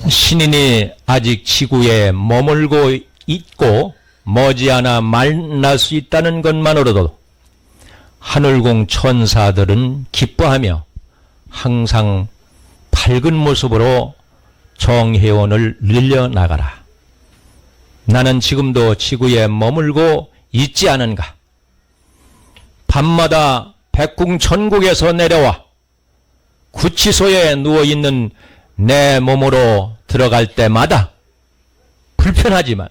신인이 아직 지구에 머물고 있고 머지않아 만날 수 있다는 것만으로도 하늘궁 천사들은 기뻐하며 항상 밝은 모습으로 정회원을 늘려나가라. 나는 지금도 지구에 머물고 있지 않은가? 밤마다 백궁천국에서 내려와 구치소에 누워있는 내 몸으로 들어갈 때마다 불편하지만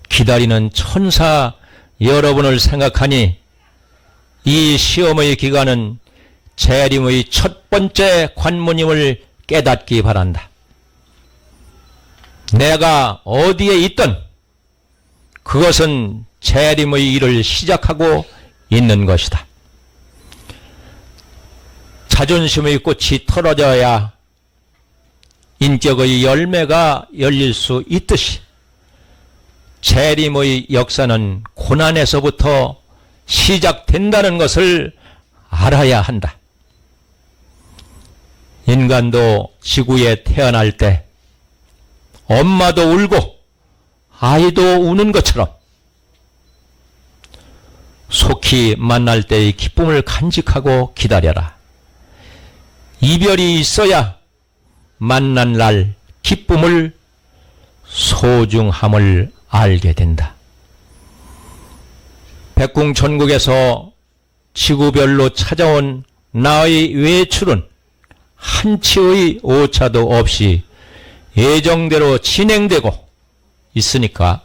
기다리는 천사 여러분을 생각하니 이 시험의 기간은 재림의 첫 번째 관문임을 깨닫기 바란다. 내가 어디에 있든 그것은 재림의 일을 시작하고 있는 것이다. 자존심의 꽃이 털어져야 인격의 열매가 열릴 수 있듯이 재림의 역사는 고난에서부터 시작된다는 것을 알아야 한다. 인간도 지구에 태어날 때 엄마도 울고 아이도 우는 것처럼 속히 만날 때의 기쁨을 간직하고 기다려라. 이별이 있어야 만난 날 기쁨을 소중함을 알게 된다. 백궁천국에서 지구별로 찾아온 나의 외출은 한치의 오차도 없이 예정대로 진행되고 있으니까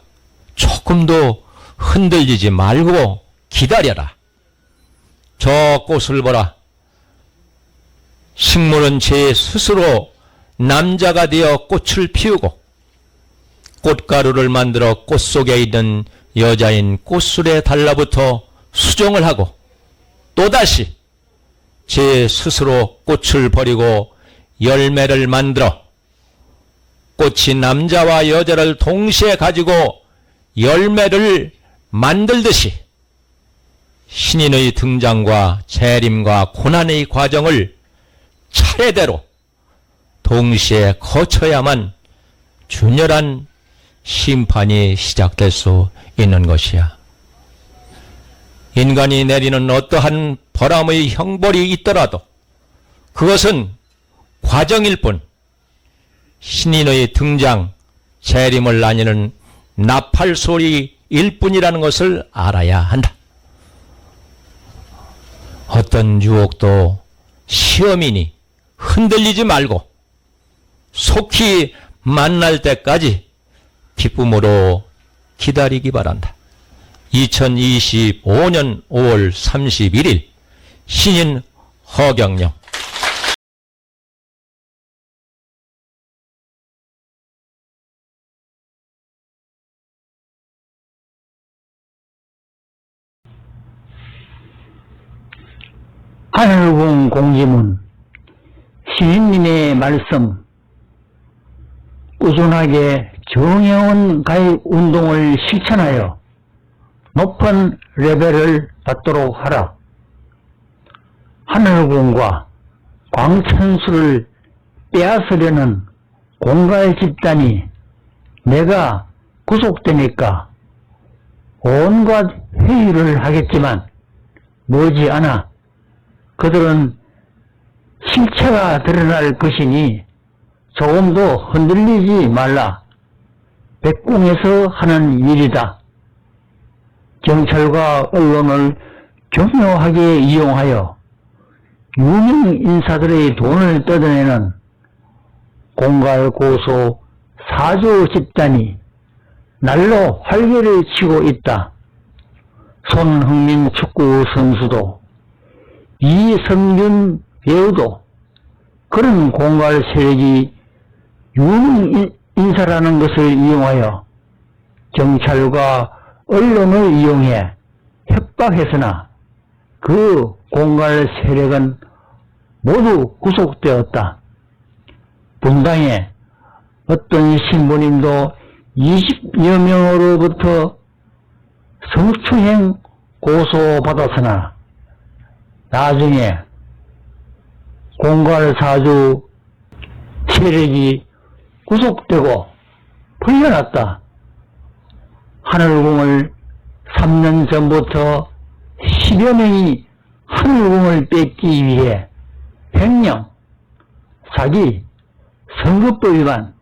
조금도 흔들리지 말고 기다려라. 저 꽃을 보라. 식물은 제 스스로 남자가 되어 꽃을 피우고 꽃가루를 만들어 꽃 속에 있는 여자인 꽃술에 달라붙어 수정을 하고 또다시 제 스스로 꽃을 버리고 열매를 만들어 꽃이 남자와 여자를 동시에 가지고 열매를 만들듯이 신인의 등장과 재림과 고난의 과정을 차례대로 동시에 거쳐야만 준열한 심판이 시작될 수 있는 것이야. 인간이 내리는 어떠한 벌함의 형벌이 있더라도 그것은 과정일 뿐 신인의 등장, 재림을 나뉘는 나팔 소리일 뿐이라는 것을 알아야 한다. 어떤 유혹도 시험이니 흔들리지 말고 속히 만날 때까지 기쁨으로 기다리기 바란다. 2025년 5월 31일 신인 허경영. 하늘궁 공지문. 신인님의 말씀, 꾸준하게 정해온 가입 운동을 실천하여 높은 레벨을 받도록 하라. 하늘궁과 광천수를 빼앗으려는 공갈 집단이 내가 구속되니까 온갖 회유를 하겠지만 머지않아 그들은 실체가 드러날 것이니 조금도 흔들리지 말라. 백궁에서 하는 일이다. 경찰과 언론을 교묘하게 이용하여 유명 인사들의 돈을 뜯어내는 공갈고소 사조 집단이 날로 활개를 치고 있다. 손흥민 축구 선수도 이성균 배우도 그런 공갈 세력이 유명 인사라는 것을 이용하여 경찰과 언론을 이용해 협박했으나 그 공갈 세력은 모두 구속되었다. 분당에 어떤 신부님도 20여 명으로부터 성추행 고소받았으나 나중에 공갈사주 세력이 구속되고 풀려났다. 하늘궁을 3년 전부터 10여 명이 하늘궁을 뺏기 위해 횡령, 사기, 선거법 위반,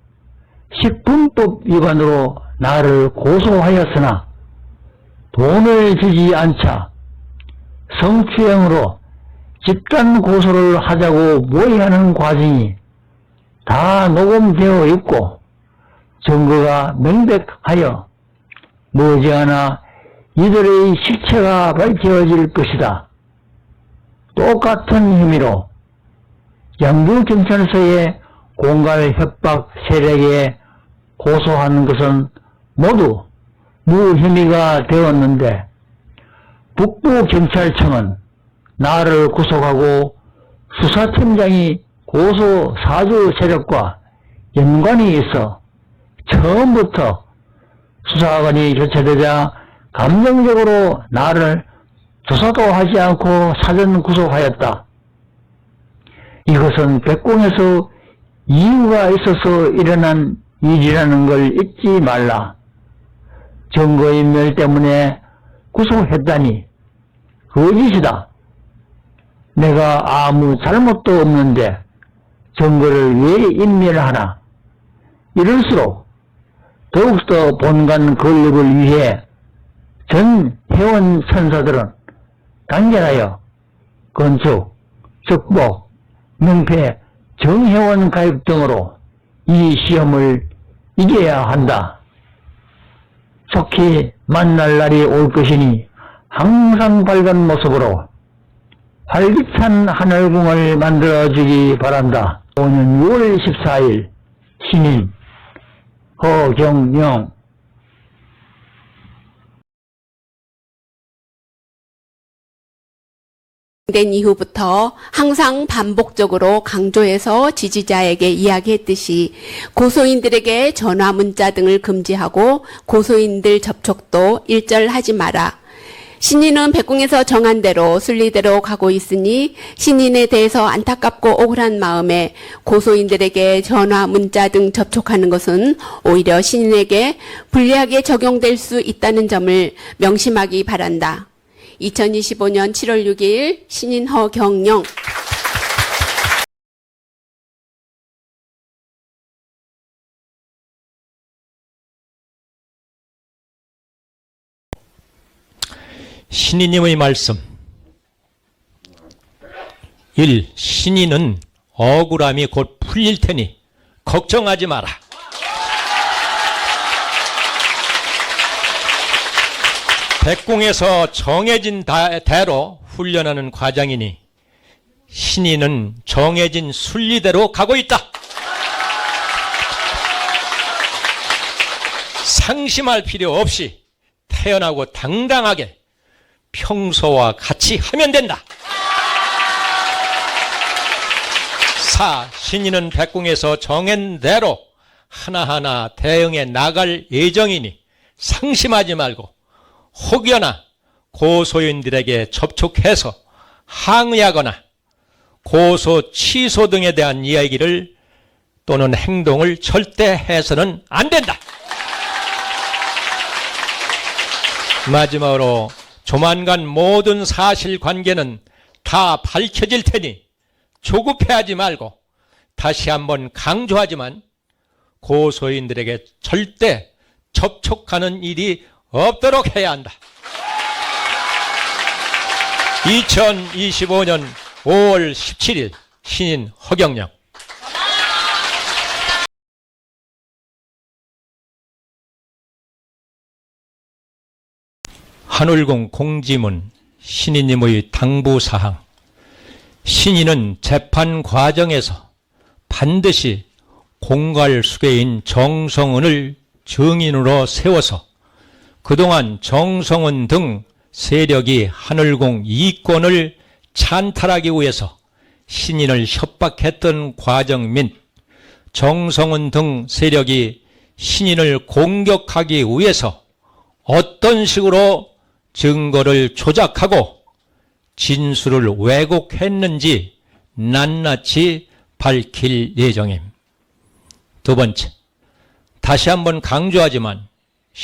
식품법 위반으로 나를 고소하였으나 돈을 주지 않자 성추행으로 집단 고소를 하자고 모의하는 과정이 다 녹음되어 있고 증거가 명백하여 머지않아 이들의 실체가 밝혀질 것이다. 똑같은 혐의로 양주경찰서에 공갈 협박 세력에 고소하는 것은 모두 무혐의가 되었는데 북부경찰청은 나를 구속하고 수사팀장이 고소 사주 세력과 연관이 있어 처음부터 수사관이 교체되자 감정적으로 나를 조사도 하지 않고 사전 구속하였다. 이것은 백궁에서 이유가 있어서 일어난 일이라는 걸 잊지 말라. 증거인멸 때문에 구속했다니 거짓이다. 내가 아무 잘못도 없는데 증거를 왜 인멸하나. 이럴수록 더욱더 본관 권력을 위해 전 회원 천사들은 단결하여 건축, 적복, 명패, 정회원 가입 등으로 이 시험을 이겨야 한다. 속히 만날 날이 올 것이니 항상 밝은 모습으로 활기찬 하늘궁을 만들어주기 바란다. 오는 6월 14일 신인 허경영. 된 이후부터 항상 반복적으로 강조해서 지지자에게 이야기했듯이 고소인들에게 전화 문자 등을 금지하고 고소인들 접촉도 일절하지 마라. 신인은 백궁에서 정한 대로 순리대로 가고 있으니 신인에 대해서 안타깝고 억울한 마음에 고소인들에게 전화 문자 등 접촉하는 것은 오히려 신인에게 불리하게 적용될 수 있다는 점을 명심하기 바란다. 2025년 7월 6일 신인 허경영. 신이님의 말씀. 1. 신이는 억울함이 곧 풀릴 테니 걱정하지 마라. 백궁에서 정해진 대로 훈련하는 과정이니 신이는 정해진 순리대로 가고 있다. 상심할 필요 없이 태연하고 당당하게 평소와 같이 하면 된다. 4. 신이는 백궁에서 정한 대로 하나하나 대응해 나갈 예정이니 상심하지 말고 혹여나 고소인들에게 접촉해서 항의하거나 고소 취소 등에 대한 이야기를 또는 행동을 절대 해서는 안 된다. 마지막으로 조만간 모든 사실관계는 다 밝혀질 테니 조급해하지 말고 다시 한번 강조하지만 고소인들에게 절대 접촉하는 일이 없도록 해야 한다. 2025년 5월 17일 신인 허경영. 하늘궁 공지문 신이님의 당부사항. 신인은 재판 과정에서 반드시 공갈수계인 정성은을 증인으로 세워서 그동안 정성은 등 세력이 하늘궁 이권을 찬탈하기 위해서 신인을 협박했던 과정 및 정성은 등 세력이 신인을 공격하기 위해서 어떤 식으로 증거를 조작하고 진술을 왜곡했는지 낱낱이 밝힐 예정임. 두 번째, 다시 한번 강조하지만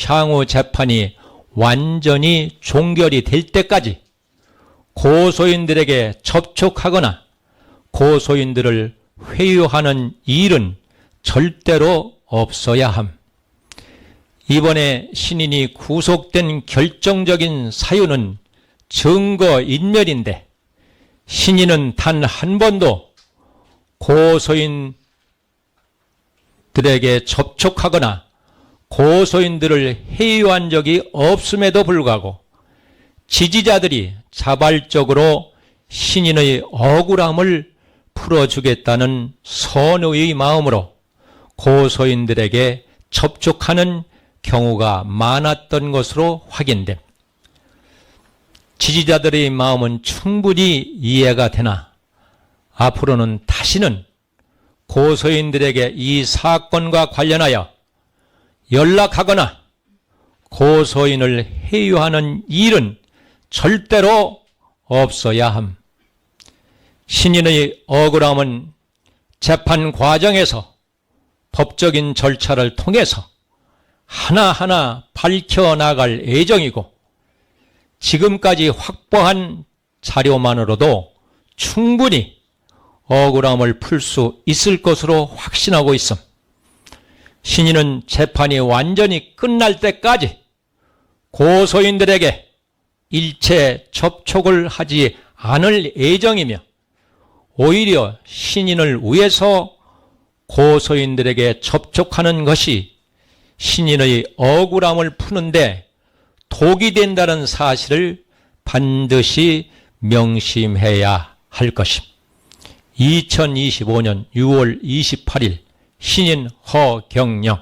향후 재판이 완전히 종결이 될 때까지 고소인들에게 접촉하거나 고소인들을 회유하는 일은 절대로 없어야 함. 이번에 신인이 구속된 결정적인 사유는 증거인멸인데 신인은 단 한 번도 고소인들에게 접촉하거나 고소인들을 해유한 적이 없음에도 불구하고 지지자들이 자발적으로 신인의 억울함을 풀어주겠다는 선의의 마음으로 고소인들에게 접촉하는 경우가 많았던 것으로 확인됩니다. 지지자들의 마음은 충분히 이해가 되나 앞으로는 다시는 고소인들에게 이 사건과 관련하여 연락하거나 고소인을 해유하는 일은 절대로 없어야 함. 신인의 억울함은 재판 과정에서 법적인 절차를 통해서 하나하나 밝혀나갈 예정이고 지금까지 확보한 자료만으로도 충분히 억울함을 풀 수 있을 것으로 확신하고 있음. 신인은 재판이 완전히 끝날 때까지 고소인들에게 일체 접촉을 하지 않을 예정이며 오히려 신인을 위해서 고소인들에게 접촉하는 것이 신인의 억울함을 푸는데 독이 된다는 사실을 반드시 명심해야 할 것입니다. 2025년 6월 28일 신인 허경영